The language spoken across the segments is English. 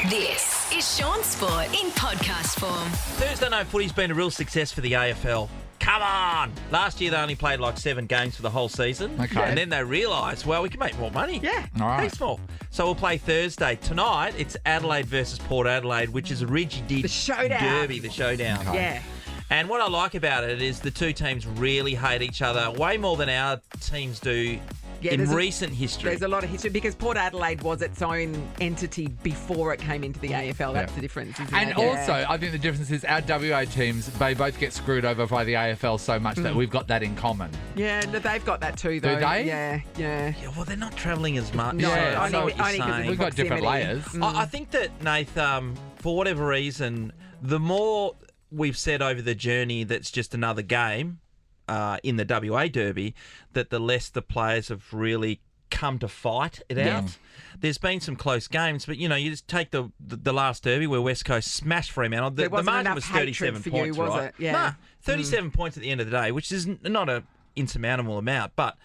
This is Shaun Sport in podcast form. Thursday night footy's been a real success for the AFL. Come on! Last year they only played like 7 games for the whole season. Okay. And then they realised, well, we can make more money. Yeah. All right. Heaps more. So we'll play Thursday. Tonight, it's Adelaide versus Port Adelaide, which is a rigid The showdown. derby, the showdown. Okay. Yeah. And what I like about it is the two teams really hate each other way more than our teams do in there's recent history. There's a lot of history because Port Adelaide was its own entity before it came into the AFL. That's the difference, isn't And it? also, I think the difference is our WA teams, they both get screwed over by the AFL so much that we've got that in common. Yeah, they've got that too, though. Do they? Yeah. Yeah, well, they're not travelling as much. No, so I only- know what you're only 'cause of saying. We've got different proximity. layers. I think that, Nath, for whatever reason, the more we've said over the journey that's just another game in the WA Derby, that the less the players have really come to fight it out. There's been some close games, but, you just take the last Derby where West Coast smashed Fremantle. There The wasn't margin enough was hatred 37 for points, you, was right? it? Yeah. Nah, 37 points at the end of the day, which is not an insurmountable amount, but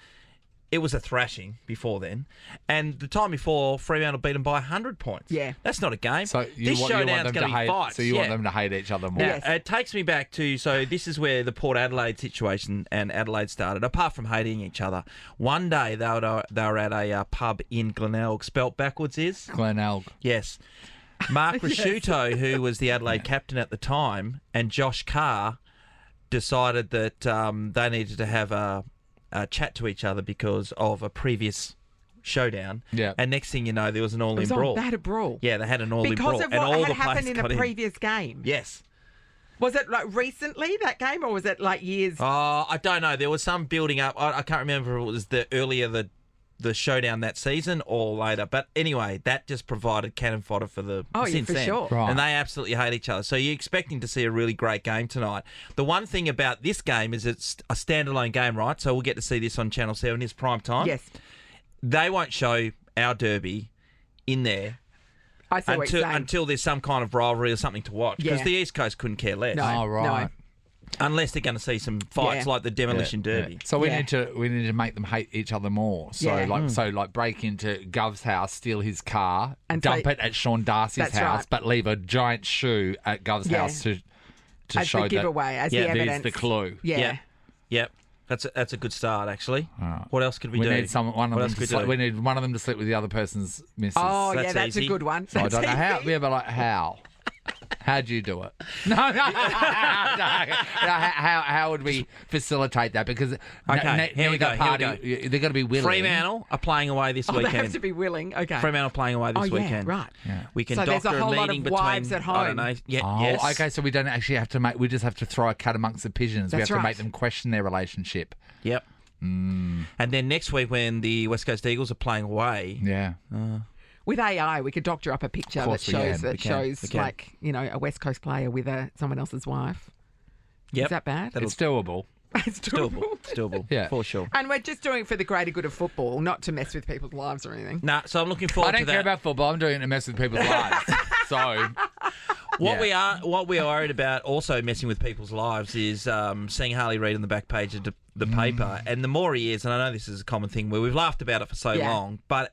it was a thrashing before then. And the time before, Fremantle beat them by 100 points. Yeah. That's not a game. So this want showdown's them going to to be hate. fights. So you want Yeah. them to hate each other more. Now, Yes. it takes me back to, so this is where the Port Adelaide situation and Adelaide started, apart from hating each other. One day they were at a pub in Glenelg, spelt backwards is? Glenelg. Yes. Mark Rasciuto, who was the Adelaide captain at the time, and Josh Carr decided that they needed to have a chat to each other because of a previous showdown. Yeah. And next thing you know, there was an all-in brawl. They had a brawl. Yeah, they had an all-in brawl. Because of and what all had the happened players in the got previous game. Yes. Was it like recently, that game, or was it like years? Oh, I don't know. There was some building up. I can't remember if it was the showdown that season or later. But anyway, that just provided cannon fodder for the since for then. sure. Right. And they absolutely hate each other. So you're expecting to see a really great game tonight. The one thing about this game is it's a standalone game, right? So we'll get to see this on Channel 7. It's prime time. Yes. They won't show our derby in there I see what you're saying. until there's some kind of rivalry or something to watch. Because Yeah. the East Coast couldn't care less. No. Oh, right. Unless they're going to see some fights Yeah. like the Demolition Derby. So we Yeah. need to make them hate each other more. So Yeah. like break into Gov's house, steal his car, And dump say- it at Shaun Darcy's That's house, right. but leave a giant shoe at Gov's Yeah. house to As show the giveaway, as the Yeah, that evidence. there's the clue. Yeah. Yep. That's a good start, actually. Right. What else could we We do? need one of What them. else To could we sleep, do? we need one of them to sleep with the other person's missus. Oh, That's yeah, that's easy. a good one. So I don't know how. That's easy. Yeah, but like how? How'd you do it? No. How would we facilitate that? Because Okay, here we go, party, here we they're going to be willing. Fremantle are playing away this Oh, they weekend. have to be willing. Okay. Fremantle playing away this Oh, yeah, weekend. right. Yeah. We can So there's doctor a whole lot meeting of between wives at I don't home. know. Yeah, Oh, yes. okay. So we don't actually have to make. We just have to throw a cat amongst the pigeons. We That's have to right. make them question their relationship. Yep. And then next week when the West Coast Eagles are playing away, Yeah. With AI, we could doctor up a picture that course we can. shows We can. like, a West Coast player with someone else's wife. yep. Is that bad? It's doable. It's doable. It's doable. Yeah. For sure. And we're just doing it for the greater good of football, not to mess with people's lives or anything. Nah, so I'm looking forward I to don't that. care about football. I'm doing it to mess with people's lives. So What Yeah. we are worried about also messing with people's lives is seeing Harley Reid on the back page of the paper, and the more he is, and I know this is a common thing where we've laughed about it for so Yeah. long, but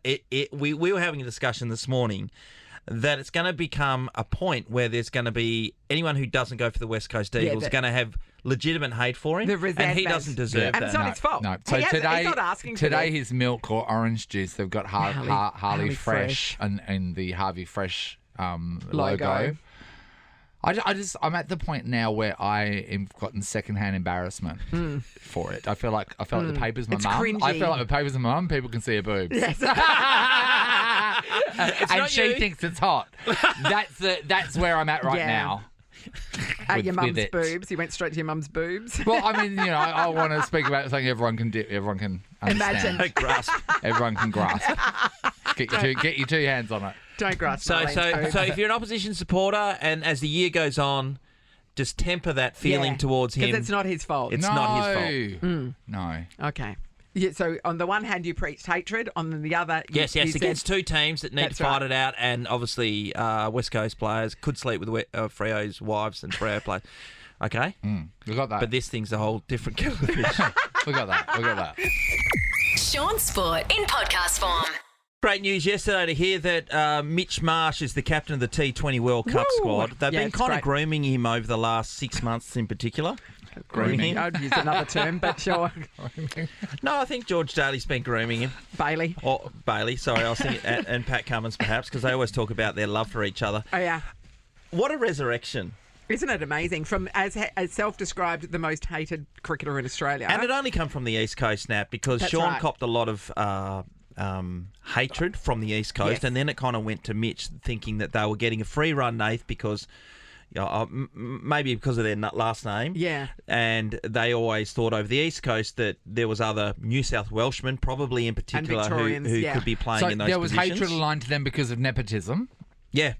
we were having a discussion this morning that it's going to become a point where there's going to be anyone who doesn't go for the West Coast Eagles going to have legitimate hate for him, The and he resentment. doesn't deserve And that. it's not his fault. No. So He hasn't- today, he's not asking for today this. his milk or orange juice, they've got Harley Harley Fresh and the Harvey Fresh logo. Logo. I'm at the point now where I have gotten secondhand embarrassment for it. I feel like the paper's my It's mum. I cringy. feel like the paper's my mum. People can see her boobs. Yes. And not she you. thinks it's hot. That's where I'm at right Yeah. now. At your with mum's it. boobs. He went straight to your mum's boobs. Well, I mean, I want to speak about something everyone can do. Everyone can understand. Imagine. Grasp. Everyone can grasp. Get your 2 hands on it. Don't grasp So Marlene's boobs. if you're an opposition supporter, and as the year goes on, just temper that feeling towards him. Because it's not his fault. It's not his fault. No. Okay. Yeah, so on the one hand, you preached hatred. On the other, Yes, you against said, two teams that need That's to fight right. it out, and obviously West Coast players could sleep with Freo's wives and Freo players. Okay? We got that. But this thing's a whole different kettle of fish. We got that. Shaun Sport in podcast form. Great news yesterday to hear that Mitch Marsh is the captain of the T20 World Cup Woo! squad. They've Yeah, been it's kind of great. grooming him over the last 6 months in particular. Grooming him? I'd use another term, but sure. No, I think George Daly's been grooming him. Bailey. Or Bailey, sorry, I was thinking, and Pat Cummins perhaps, because they always talk about their love for each other. Oh, yeah. What a resurrection. Isn't it amazing? From as self-described the most hated cricketer in Australia. And it only come from the East Coast, Nat, because That's Shaun right. copped a lot of hatred from the East Coast, Yes. and then it kind of went to Mitch, thinking that they were getting a free run, Nath, because maybe because of their last name. Yeah. And they always thought over the East Coast that there was other New South Welshmen, probably in particular, who Victorians, yeah. could be playing So in those there was positions. hatred aligned to them because of nepotism. Yeah.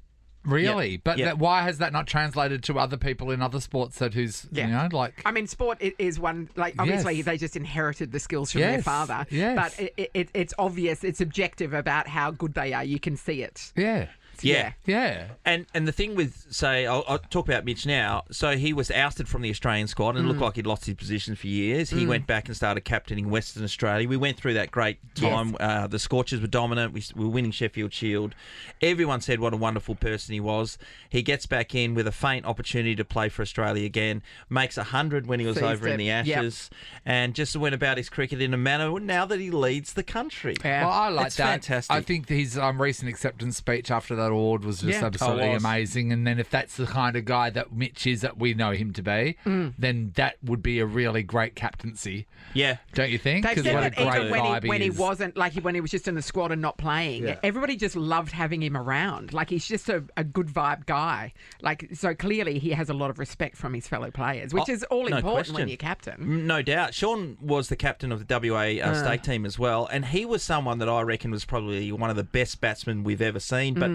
Really? Yeah. But Yeah. why has that not translated to other people in other sports that Yeah. you know, like... I mean, sport is one, like, obviously Yes. they just inherited the skills from their Yes, father. yes. But it's obvious, it's objective about how good they are. You can see it. Yeah. Yeah. Yeah. And the thing with, say, I'll talk about Mitch now. So he was ousted from the Australian squad and it looked like he'd lost his position for years. He went back and started captaining Western Australia. We went through that great time. The Scorchers were dominant. We were winning Sheffield Shield. Everyone said what a wonderful person he was. He gets back in with a faint opportunity to play for Australia again, makes 100 when he was Seized over in it. the Yep. Ashes, and just went about his cricket in a manner now that he leads the country. Yeah. Well, I like It's that. fantastic. I think his recent acceptance speech after that award was just Yeah. absolutely Oh, it was. amazing. And then if that's the kind of guy that Mitch is, that we know him to be, then that would be a really great captaincy, Yeah. don't you think? They've 'Cause said what a that great even vibe when he is. wasn't, like when he was just in the squad and not playing, Yeah. everybody just loved having him around. Like he's just a good vibe guy. Like, so clearly he has a lot of respect from his fellow players, which is all no important when question. you're captain. No doubt. Shaun was the captain of the WA state team as well, and he was someone that I reckon was probably one of the best batsmen we've ever seen. But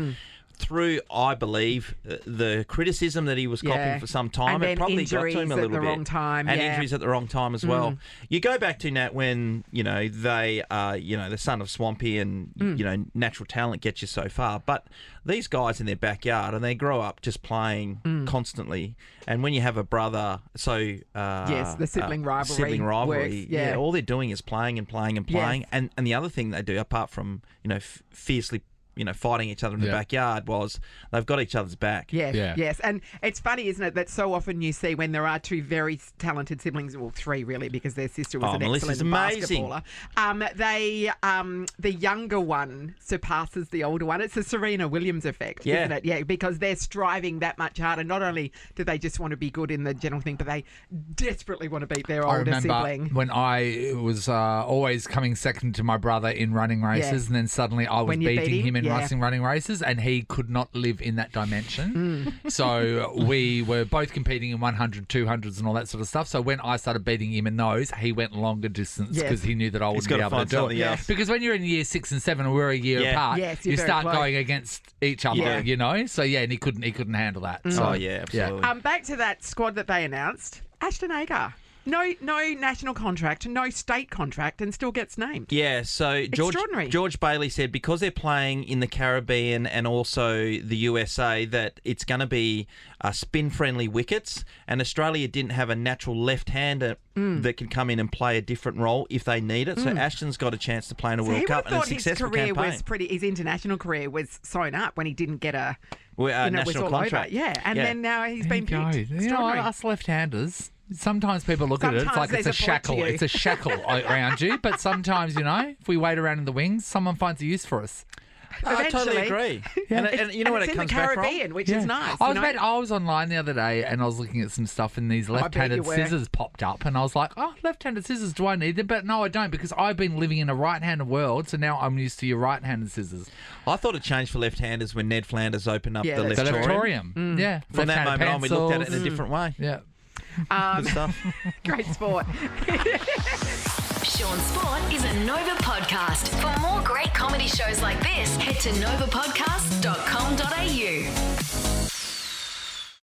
through, I believe, the criticism that he was copping Yeah. for some time, And it then probably got to injuries him a at little the bit. wrong time, And yeah. injuries at the wrong time as well. You go back to Nat when, they the son of Swampy and, natural talent gets you so far. But these guys in their backyard, and they grow up just playing constantly. And when you have a brother, Yes, the sibling rivalry sibling rivalry, works, yeah. all they're doing is playing and playing and playing. Yes. And the other thing they do, apart from, fiercely, fighting each other in the backyard, was they've got each other's back. Yes, Yeah. yes. And it's funny, isn't it, that so often you see when there are two very talented siblings, well, three really, because their sister was Oh, an Melissa's excellent amazing. basketballer. The younger one surpasses the older one. It's the Serena Williams effect, Yeah. isn't it? Yeah, because they're striving that much harder. Not only do they just want to be good in the general thing, but they desperately want to beat their I older remember sibling. when I was always coming second to my brother in running races, Yeah. and then suddenly I was When you beat beating him, him in yeah. running races, and he could not live in that dimension. So we were both competing in 100, 200s and all that sort of stuff. So when I started beating him in those, he went longer distance Yes. because he knew that I wouldn't be gotta able to find do it. something else. Because when you're in year 6 and 7 and we're a year Yeah. apart, Yes, you're you very start close. going against each other, Yeah. So yeah, and he couldn't handle that. So, Oh, yeah, absolutely. Back to that squad that they announced, Ashton Agar. No national contract, no state contract, and still gets named. Yeah, so Extraordinary. George Bailey said because they're playing in the Caribbean and also the USA that it's going to be spin-friendly wickets, and Australia didn't have a natural left-hander that can come in and play a different role if they need it. So Ashton's got a chance to play in a So World he would Cup have and a thought his successful career campaign. was his international career was sewn up when he didn't get a Well, was national all contract. over. Yeah, and then now he's There been you go. picked. You know, Extraordinary. us left-handers, sometimes people look at it, it's Sometimes like it's a there's a plot to shackle. you. It's a shackle around you. But sometimes, if we wait around in the wings, someone finds a use for us. I totally Eventually. agree. And you know what it's it in comes the back from? Caribbean, which is nice. I was online the other day and I was looking at some stuff and these bet you left-handed were. scissors popped up and I was like, left-handed scissors, do I need them? But no, I don't, because I've been living in a right-handed world, so now I'm used to your right-handed scissors. I thought it changed for left-handers when Ned Flanders opened up Yeah, the that's The leftorium. leftorium. Yeah. From that left-handed moment on, we looked at it in a pencils. different way. Yeah. Good stuff. Great sport. Shaun Sport is a Nova podcast. For more great comedy shows like this, head to novapodcast.com.au.